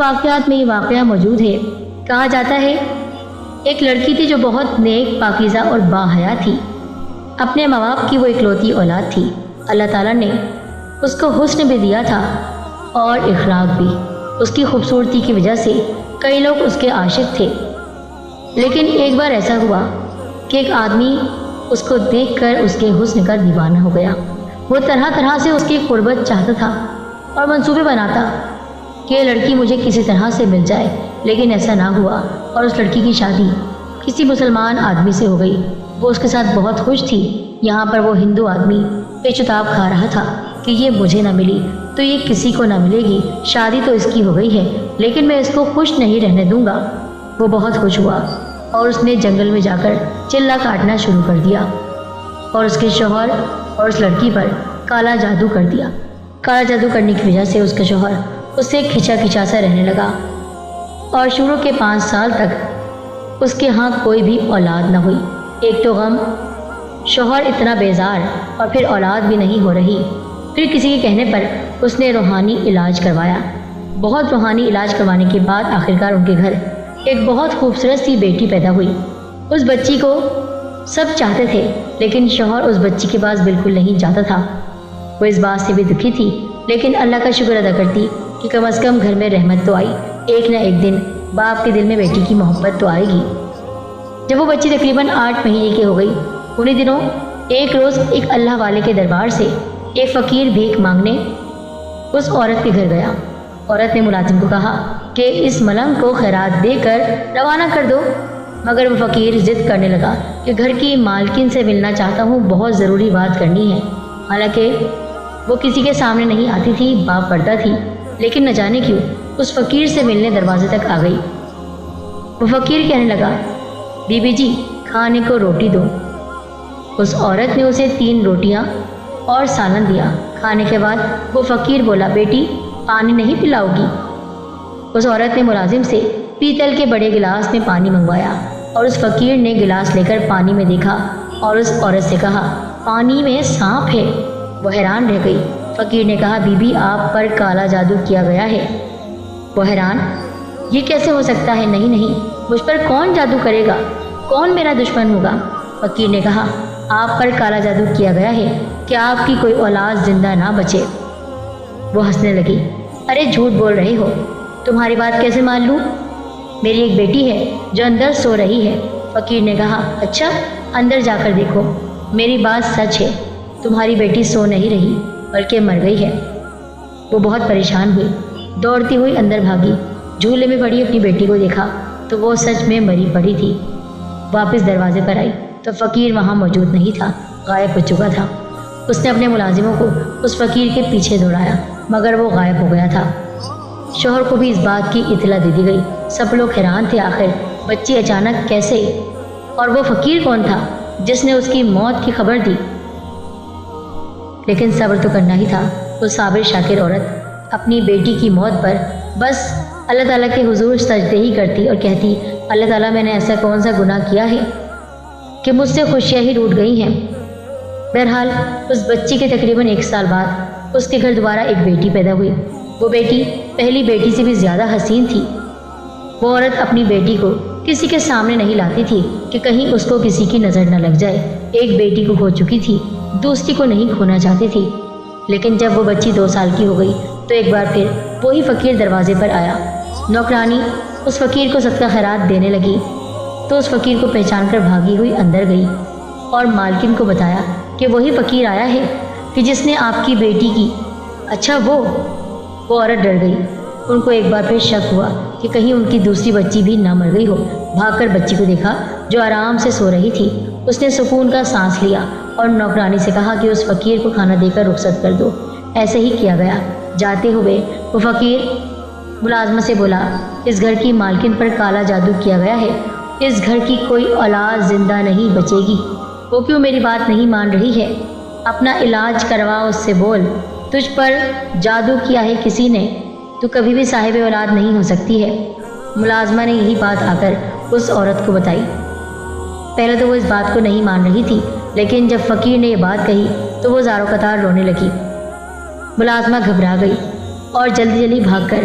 واقعات میں یہ واقعہ موجود ہے۔ کہا جاتا ہے ایک لڑکی تھی جو بہت نیک، پاکیزہ اور باحیا تھی۔ اپنے ماں باپ کی وہ اکلوتی اولاد تھی۔ اللہ تعالیٰ نے اس کو حسن بھی دیا تھا اور اخلاق بھی۔ اس کی خوبصورتی کی وجہ سے کئی لوگ اس کے عاشق تھے۔ لیکن ایک بار ایسا ہوا کہ ایک آدمی اس کو دیکھ کر اس کے حسن کا دیوانہ ہو گیا۔ وہ طرح طرح سے اس کی قربت چاہتا تھا اور منصوبے بناتا کہ یہ لڑکی مجھے کسی طرح سے مل جائے، لیکن ایسا نہ ہوا اور اس لڑکی کی شادی کسی مسلمان آدمی سے ہو گئی۔ وہ اس کے ساتھ بہت خوش تھی۔ یہاں پر وہ ہندو آدمی پیچتاب کھا رہا تھا کہ یہ مجھے نہ ملی تو یہ کسی کو نہ ملے گی، شادی تو اس کی ہو گئی ہے لیکن میں اس کو خوش نہیں رہنے دوں گا۔ وہ بہت خوش ہوا اور اس نے جنگل میں جا کر چلا کاٹنا شروع کر دیا اور اس کے شوہر اور اس لڑکی پر کالا جادو کر دیا۔ کالا جادو کرنے کی وجہ سے اس کا شوہر اس سے کھچا کھچا سا رہنے لگا اور شروع کے 5 سال تک اس کے ہاں کوئی بھی اولاد نہ ہوئی۔ ایک تو غم، شوہر اتنا بیزار، اور پھر اولاد بھی نہیں ہو رہی۔ پھر کسی کے کہنے پر اس نے روحانی علاج کروایا۔ بہت روحانی علاج کروانے کے بعد آخرکار ان کے گھر ایک بہت خوبصورت سی بیٹی پیدا ہوئی۔ اس بچی کو سب چاہتے تھے لیکن شوہر اس بچی کے پاس بالکل نہیں جاتا تھا۔ وہ اس بات سے بھی دکھی تھی لیکن اللہ کا شکر ادا کرتی کہ کم از کم گھر میں رحمت تو آئی۔ ایک نہ ایک دن باپ کے دل میں بیٹی کی محبت تو آئے گی۔ جب وہ بچی تقریباً 8 مہینے کی ہو گئی، انہی دنوں ایک روز ایک اللہ والے کے دربار سے ایک فقیر بھیک مانگنے اس عورت کے گھر گیا۔ عورت نے ملازم کو کہا کہ اس ملنگ کو خیرات دے کر روانہ کر دو، مگر وہ فقیر ضد کرنے لگا کہ گھر کی مالکن سے ملنا چاہتا ہوں، بہت ضروری بات کرنی ہے۔ حالانکہ وہ کسی کے سامنے نہیں آتی تھی، باپ پردہ تھی، لیکن نہ جانے کیوں اس فقیر سے ملنے دروازے تک آ گئی۔ وہ فقیر کہنے لگا، بی بی جی کھانے کو روٹی دو۔ اس عورت نے اسے 3 روٹیاں اور سالن دیا۔ کھانے کے بعد وہ فقیر بولا، بیٹی پانی نہیں پلاؤ گی؟ اس عورت نے ملازم سے پیتل کے بڑے گلاس میں پانی منگوایا اور اس فقیر نے گلاس لے کر پانی میں دیکھا اور اس عورت سے کہا، پانی میں سانپ ہے۔ وہ حیران رہ گئی۔ فقیر نے کہا، بی بی آپ پر کالا جادو کیا گیا ہے۔ وہ حیران، یہ کیسے ہو سکتا ہے؟ نہیں نہیں، مجھ پر کون جادو کرے گا؟ کون میرا دشمن ہوگا؟ فقیر نے کہا، آپ پر کالا جادو کیا گیا ہے کہ آپ کی کوئی اولاد زندہ نہ بچے۔ وہ ہنسنے لگی، ارے جھوٹ بول رہے ہو، تمہاری بات کیسے مان لوں؟ میری ایک بیٹی ہے جو اندر سو رہی ہے۔ فقیر نے کہا، اچھا اندر جا کر دیکھو، میری بات سچ ہے، تمہاری بیٹی سو نہیں رہی بلکہ مر گئی ہے۔ وہ بہت پریشان ہوئی، دوڑتی ہوئی اندر بھاگی، جھولے میں پڑی اپنی بیٹی کو دیکھا تو وہ سچ میں مری پڑی تھی۔ واپس دروازے پر آئی تو فقیر وہاں موجود نہیں تھا، غائب ہو چکا تھا۔ اس نے اپنے ملازموں کو اس فقیر کے پیچھے دوڑایا مگر وہ غائب ہو گیا تھا۔ شوہر کو بھی اس بات کی اطلاع دے دی گئی۔ سب لوگ حیران تھے، آخر بچی اچانک کیسے؟ اور وہ فقیر کون تھا جس نے اس کی موت کی خبر دی؟ لیکن صبر تو کرنا ہی تھا۔ وہ صابر شاکر عورت اپنی بیٹی کی موت پر بس اللہ تعالیٰ کے حضور سجدے ہی کرتی اور کہتی، اللہ تعالیٰ میں نے ایسا کون سا گناہ کیا ہے کہ مجھ سے خوشیاں ہی روٹ گئی ہیں۔ بہرحال اس بچی کے تقریباً 1 سال بعد اس کے گھر دوبارہ ایک بیٹی پیدا ہوئی۔ وہ بیٹی پہلی بیٹی سے بھی زیادہ حسین تھی۔ وہ عورت اپنی بیٹی کو کسی کے سامنے نہیں لاتی تھی کہ کہیں اس کو کسی کی نظر نہ لگ جائے۔ ایک بیٹی کو کھو چکی تھی، دوسری کو نہیں کھونا چاہتی تھی۔ لیکن جب وہ بچی 2 سال کی ہو گئی تو ایک بار پھر وہی فقیر دروازے پر آیا۔ نوکرانی اس فقیر کو صدقہ خیرات دینے لگی تو اس فقیر کو پہچان کر بھاگی ہوئی اندر گئی اور مالکن کو بتایا کہ وہی فقیر آیا ہے کہ جس نے آپ کی بیٹی کی۔ اچھا وہ عورت ڈر گئی۔ ان کو ایک بار پھر شک ہوا کہ کہیں ان کی دوسری بچی بھی نہ مر گئی ہو۔ بھاگ کر بچی کو دیکھا جو آرام سے سو رہی تھی۔ اس نے سکون کا سانس لیا اور نوکرانی سے کہا کہ اس فقیر کو کھانا دے کر رخصت کر دو۔ ایسے ہی کیا گیا۔ جاتے ہوئے وہ فقیر ملازمہ سے بولا، اس گھر کی مالکن پر کالا جادو کیا گیا ہے، اس گھر کی کوئی اولاد زندہ نہیں بچے گی۔ وہ کیوں میری بات نہیں مان رہی ہے؟ اپنا علاج کروا، اس سے بول، تجھ پر جادو کیا ہے کسی نے، تو کبھی بھی صاحب اولاد نہیں ہو سکتی ہے۔ ملازمہ نے یہی بات آ کر اس عورت کو بتائی۔ پہلے تو وہ اس بات کو نہیں مان رہی تھی، لیکن جب فقیر نے یہ بات کہی تو وہ زارو قطار رونے لگی۔ ملازمہ گھبرا گئی اور جلدی جلدی بھاگ کر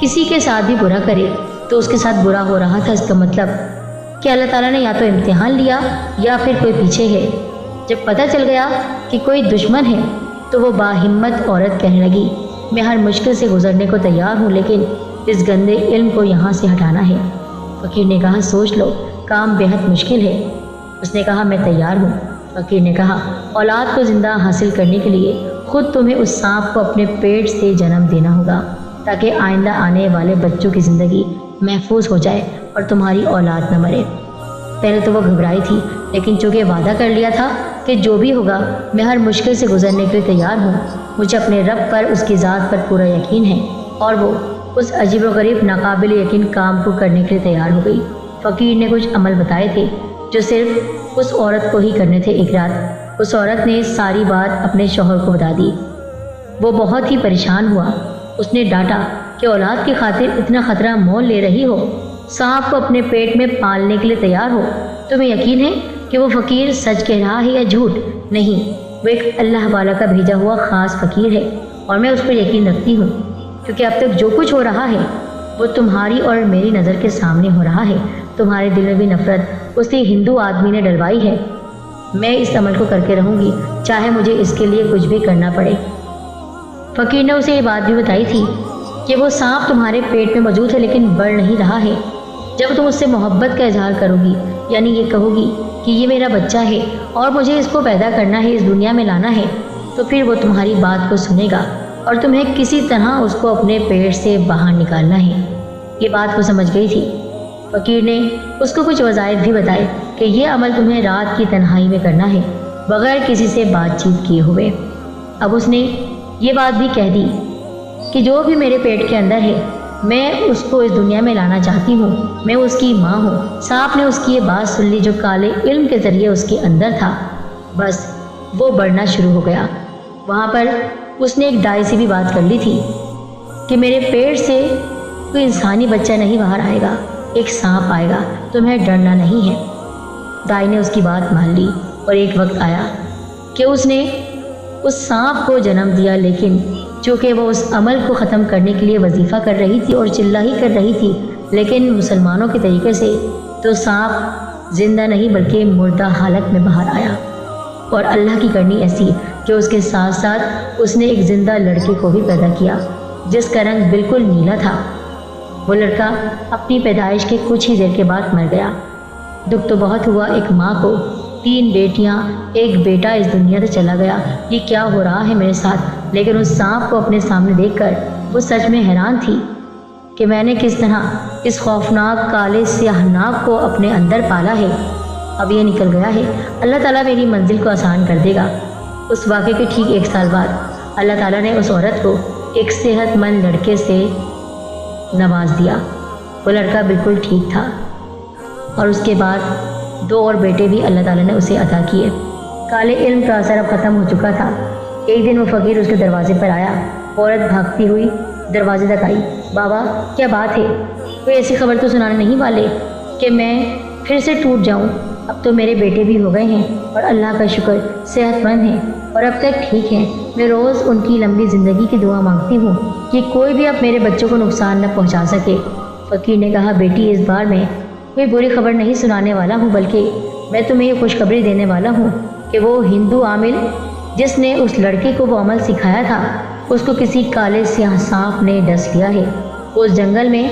کسی کے ساتھ بھی برا کرے تو اس کے ساتھ برا ہو رہا تھا، اس کا مطلب کہ اللہ تعالیٰ نے یا تو امتحان لیا یا پھر کوئی پیچھے ہے۔ جب پتہ چل گیا کہ کوئی دشمن ہے تو وہ باہمت عورت کہنے لگی، میں ہر مشکل سے گزرنے کو تیار ہوں، لیکن اس گندے علم کو یہاں سے ہٹانا ہے۔ فقیر نے کہا، سوچ لو، کام بہت مشکل ہے۔ اس نے کہا، میں تیار ہوں۔ فقیر نے کہا، اولاد کو زندہ حاصل کرنے کے لیے خود تمہیں اس سانپ کو اپنے پیٹ سے جنم دینا ہوگا تاکہ آئندہ آنے والے بچوں کی زندگی محفوظ ہو جائے اور تمہاری اولاد نہ مرے۔ پہلے تو وہ گھبرائی تھی، لیکن چونکہ وعدہ کر لیا تھا کہ جو بھی ہوگا میں ہر مشکل سے گزرنے کے لیے تیار ہوں، مجھے اپنے رب پر، اس کی ذات پر پورا یقین ہے، اور وہ اس عجیب و غریب ناقابل یقین کام کو کرنے کے لیے تیار ہو گئی۔ فقیر نے کچھ عمل بتائے تھے جو صرف اس عورت کو ہی کرنے تھے۔ ایک رات اس عورت نے ساری بات اپنے شوہر کو بتا دی۔ وہ بہت ہی پریشان ہوا۔ اس نے ڈانٹا کہ اولاد کی خاطر اتنا خطرہ مول لے رہی ہو، سانپ کو اپنے پیٹ میں پالنے کے لیے تیار ہو، تمہیں یقین ہے کہ وہ فقیر سچ کہہ رہا ہے یا جھوٹ؟ نہیں، وہ ایک اللہ والا کا بھیجا ہوا خاص فقیر ہے، اور میں اس پر یقین رکھتی ہوں، کیونکہ اب تک جو کچھ ہو رہا ہے وہ تمہاری اور میری نظر کے سامنے ہو رہا ہے۔ تمہارے دل میں بھی نفرت اسی ہندو آدمی نے ڈلوائی ہے۔ میں اس عمل کو کر کے رہوں گی، چاہے مجھے اس کے لیے کچھ بھی کرنا پڑے۔ فقیر نے اسے یہ بات بھی بتائی تھی کہ وہ سانپ تمہارے پیٹ میں موجود ہے لیکن بڑھ نہیں رہا ہے۔ جب تم اس سے محبت کا اظہار کرو گی، یعنی یہ کہو گی کہ یہ میرا بچہ ہے اور مجھے اس کو پیدا کرنا ہے، اس دنیا میں لانا ہے، تو پھر وہ تمہاری بات کو سنے گا اور تمہیں کسی طرح اس کو اپنے پیٹ سے باہر نکالنا ہے۔ یہ بات وہ سمجھ گئی تھی۔ فقیر نے اس کو کچھ وظائف بھی بتائے کہ یہ عمل تمہیں رات کی تنہائی میں کرنا ہے، بغیر کسی سے بات چیت کیے ہوئے۔ اب اس نے یہ بات بھی کہہ دی کہ جو بھی میرے پیٹ کے اندر ہے میں اس کو اس دنیا میں لانا چاہتی ہوں، میں اس کی ماں ہوں۔ سانپ نے اس کی یہ بات سن لی جو کالے علم کے ذریعے اس کے اندر تھا۔ بس وہ بڑھنا شروع ہو گیا۔ وہاں پر اس نے ایک دائی سے بھی بات کر لی تھی کہ میرے پیٹ سے کوئی انسانی بچہ نہیں باہر آئے گا، ایک سانپ آئے گا، تمہیں ڈرنا نہیں ہے۔ دائی نے اس کی بات مان لی، اور ایک وقت آیا کہ اس نے اس سانپ کو جنم دیا، لیکن چونکہ وہ اس عمل کو ختم کرنے کے لیے وظیفہ کر رہی تھی اور چلہ ہی کر رہی تھی، لیکن مسلمانوں کے طریقے سے تو سانپ زندہ نہیں بلکہ مردہ حالت میں باہر آیا۔ اور اللہ کی کرنی ایسی کہ اس کے ساتھ ساتھ اس نے ایک زندہ لڑکے کو بھی پیدا کیا جس کا رنگ بالکل نیلا تھا۔ وہ لڑکا اپنی پیدائش کے کچھ ہی دیر کے بعد مر گیا۔ دکھ تو بہت ہوا، ایک ماں کو 3 بیٹیاں، ایک بیٹا اس دنیا سے چلا گیا، یہ کیا ہو رہا ہے میرے ساتھ؟ لیکن اس سانپ کو اپنے سامنے دیکھ کر وہ سچ میں حیران تھی کہ میں نے کس طرح اس خوفناک کالے سیاہ ناگ کو اپنے اندر پالا ہے۔ اب یہ نکل گیا ہے، اللہ تعالیٰ میری منزل کو آسان کر دے گا۔ اس واقعے کے ٹھیک 1 سال بعد اللہ تعالیٰ نے اس عورت کو ایک صحت مند لڑکے سے نواز دیا۔ وہ لڑکا بالکل ٹھیک تھا، اور اس کے بعد 2 اور بیٹے بھی اللہ تعالیٰ نے اسے عطا کیے۔ کالے علم کا اثر اب ختم ہو چکا تھا۔ ایک دن وہ فقیر اس کے دروازے پر آیا۔ عورت بھاگتی ہوئی دروازے تک آئی۔ بابا، کیا بات ہے؟ کوئی ایسی خبر تو سنانے نہیں والے کہ میں پھر سے ٹوٹ جاؤں؟ اب تو میرے بیٹے بھی ہو گئے ہیں اور اللہ کا شکر صحت مند ہیں اور اب تک ٹھیک ہیں۔ میں روز ان کی لمبی زندگی کی دعا مانگتی ہوں کہ کوئی بھی اب میرے بچوں کو نقصان نہ پہنچا سکے۔ فقیر نے کہا، بیٹی، اس بار میں کوئی بری خبر نہیں سنانے والا ہوں، بلکہ میں تمہیں یہ خوشخبری دینے والا ہوں کہ وہ ہندو عامل جس نے اس لڑکے کو وہ عمل سکھایا تھا، اس کو کسی کالے سیاہ سانپ نے ڈس لیا ہے۔ وہ اس جنگل میں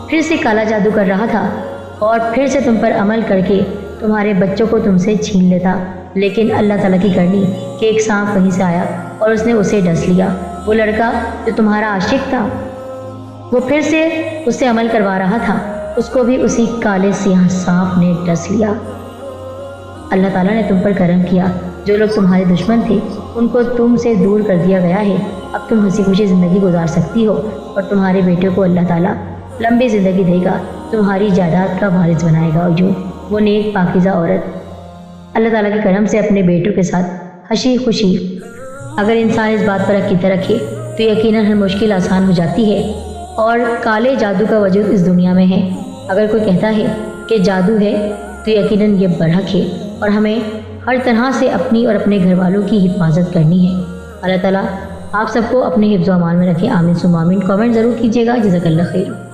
پھر سے کالا جادو کر رہا تھا اور پھر سے تم پر عمل کر کے تمہارے بچوں کو تم سے چھین لیتا، لیکن اللہ تعالیٰ کی کرنی کہ ایک سانپ کہیں سے آیا اور اس نے اسے ڈس لیا۔ وہ لڑکا جو تمہارا عاشق تھا، وہ پھر سے اس سے عمل کروا رہا تھا، اس کو بھی اسی کالے سیاہ سانپ نے ڈس لیا۔ اللہ تعالیٰ نے تم پر کرم کیا۔ جو لوگ تمہارے دشمن تھے ان کو تم سے دور کر دیا گیا ہے۔ اب تم ہنسی خوشی زندگی گزار سکتی ہو اور تمہارے بیٹے کو اللہ تعالیٰ لمبی زندگی دے گا، تمہاری جائیداد کا وارث بنائے گا۔ اور جو وہ نیک پاکیزہ عورت اللہ تعالیٰ کے کرم سے اپنے بیٹوں کے ساتھ ہنسی خوشی، اگر انسان اس بات پر عقیدہ رکھے تو یقیناً ہر مشکل آسان ہو جاتی ہے اور کالے جادو کا وجود اس دنیا میں ہے۔ اگر کوئی کہتا ہے کہ جادو ہے تو یقیناً یہ برحق ہے، اور ہمیں ہر طرح سے اپنی اور اپنے گھر والوں کی حفاظت کرنی ہے۔ اللہ تعالیٰ آپ سب کو اپنے حفظ و امان میں رکھیں، آمین ثم آمین۔ کامنٹ ضرور کیجیے گا۔ جزاک اللہ خیر۔